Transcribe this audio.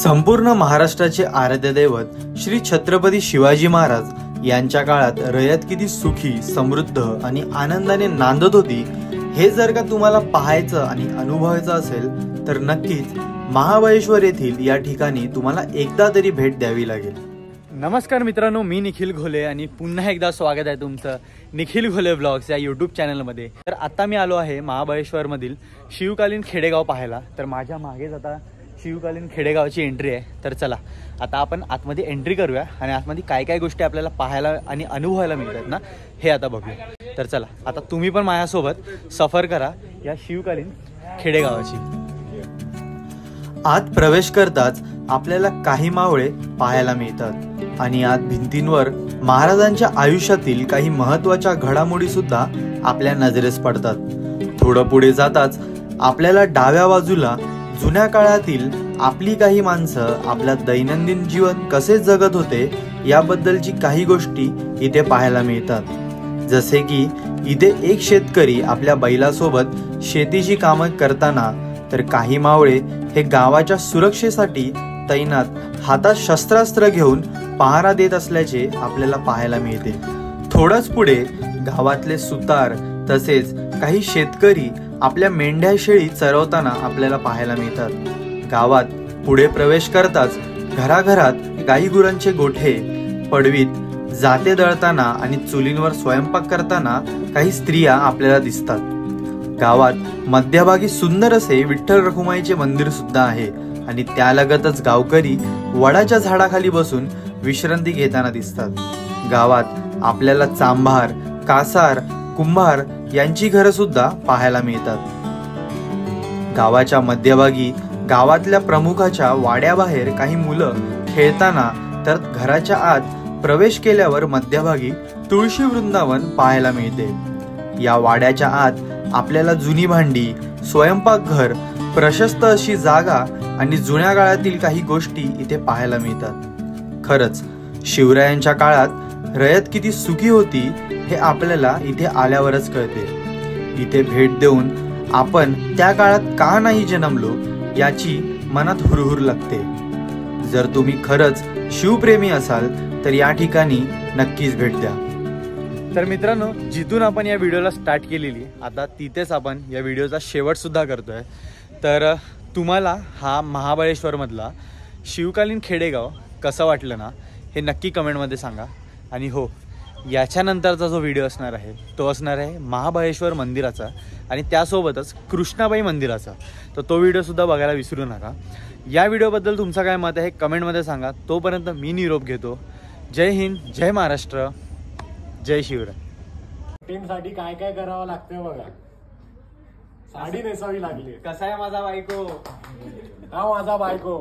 संपूर्ण महाराष्ट्राचे आराध्य दैवत श्री छत्रपती शिवाजी महाराज यांच्या काळात रयत किती सुखी, समृद्ध आणि आनंदाने नांदत होती हे जर का तुम्हाला पाहायचं आणि अनुभवायचं असेल तर नक्कीच महाबळेश्वर येथील या ठिकाणी तुम्हाला एकदा तरी भेट द्यावी लागेल। नमस्कार मित्रांनो, मी निखिल घोले आणि पुन्हा एकदा स्वागत आहे तुमचं निखिल घोले ब्लॉग्स या यूट्यूब चॅनलमध्ये। तर आता मी आलो आहे महाबळेश्वरमधील शिवकालीन खेडेगाव पाहायला। तर माझ्या मागेच आता शिवकालीन खेडेगावची एंट्री आहे। तर चला आता आपण आतमध्ये एंट्री करूया आणि आतमध्ये काय काय गोष्टी आपल्याला पाहायला आणि अनुभवायला मिळतात ना हे आता बघूया। तर चला आता तुम्ही पण माझ्यासोबत सफर करा या शिवकालीन खेडेगावाची। आत प्रवेश करताच आपल्याला काही मावळे पाहायला मिळतात आणि आत भिंतींवर महाराजांच्या आयुष्यातील काही महत्त्वाच्या घडामोडी सुद्धा आपल्या नजरेस पडतात। थोडं पुढे जाताच आपल्याला डाव्या बाजूला जुन्या काळातील आपली काही माणसं आपल्या दैनंदिन जीवन कसे जगत होते याबद्दलची काही गोष्टी इथे पाहायला मिळतात। जसे की इथे एक शेतकरी आपल्या बैलासोबत शेतीची कामं करताना, तर काही मावळे हे गावाच्या सुरक्षेसाठी तैनात हातात शस्त्रास्त्र घेऊन पहारा देत असल्याचे आपल्याला पाहायला मिळते। थोडंच पुढे गावातले सुतार तसेच काही शेतकरी आपल्या मेंढ्या शेळी चरवताना आपल्याला पाहायला मिळतात। गावात पुढे प्रवेश करताच घराघरात गाई गुरांचे गोठे पडवीत जाते दळताना आणि चुलींवर स्वयंपाक करताना काही स्त्रिया आपल्याला दिसतात। गावात मध्यभागी सुंदर असे विठ्ठल रखुमाईचे मंदिर सुद्धा आहे आणि त्यालगतच गावकरी वडाच्या झाडाखाली बसून विश्रांती घेताना दिसतात। गावात आपल्याला चांभार, कासार, कुंभार यांची घरं सुद्धा पाहायला मिळतात। गावाच्या मध्यभागी गावातल्या प्रमुखाच्या वाड्याबाहेर काही मुलं खेळताना, तर घराच्या आत प्रवेश केल्यावर मध्यभागी तुळशी वृंदावन पाहायला मिळते। या वाड्याच्या आत आपल्याला जुनी भांडी, स्वयंपाकघर, प्रशस्त अशी जागा आणि जुन्या काळातील काही गोष्टी इथे पाहायला मिळतात। खरंच शिवरायांच्या काळात रयत किती सुखी होती हे आपल्याला इथे आल्यावरच कळते। इथे भेट देऊन आपण त्या काळात का नाही जन्मलो याची मनात हुरहुर लागते। जर तुम्ही खरंच शिवप्रेमी असाल तर या ठिकाणी नक्कीच भेट द्या। तर मित्रांनो, जिथून आपण या व्हिडिओला स्टार्ट केलेली आता तिथेच आपण या व्हिडिओचा शेवट सुद्धा करतोय। तर तुम्हाला हा महाबळेश्वरमधला शिवकालीन खेडेगाव कसं वाटलं ना हे नक्की कमेंटमध्ये सांगा। आणि हो, याच्यानंतरचा जो व्हिडिओ असणार आहे तो असणार आहे महाबळेश्वर मंदिराचा आणि त्यासोबतच कृष्णाबाई मंदिराचा। तर तो व्हिडिओसुद्धा बघायला विसरू नका। या व्हिडिओबद्दल तुमचं काय मत आहे कमेंटमध्ये सांगा। तोपर्यंत मी निरोप घेतो। जय हिंद, जय महाराष्ट्र, जय शिवराय। टीमसाठी काय काय करावं लागतं बघा। साडी नेसावी लागली। कसा आहे माझा बायको? हा माझा बायको।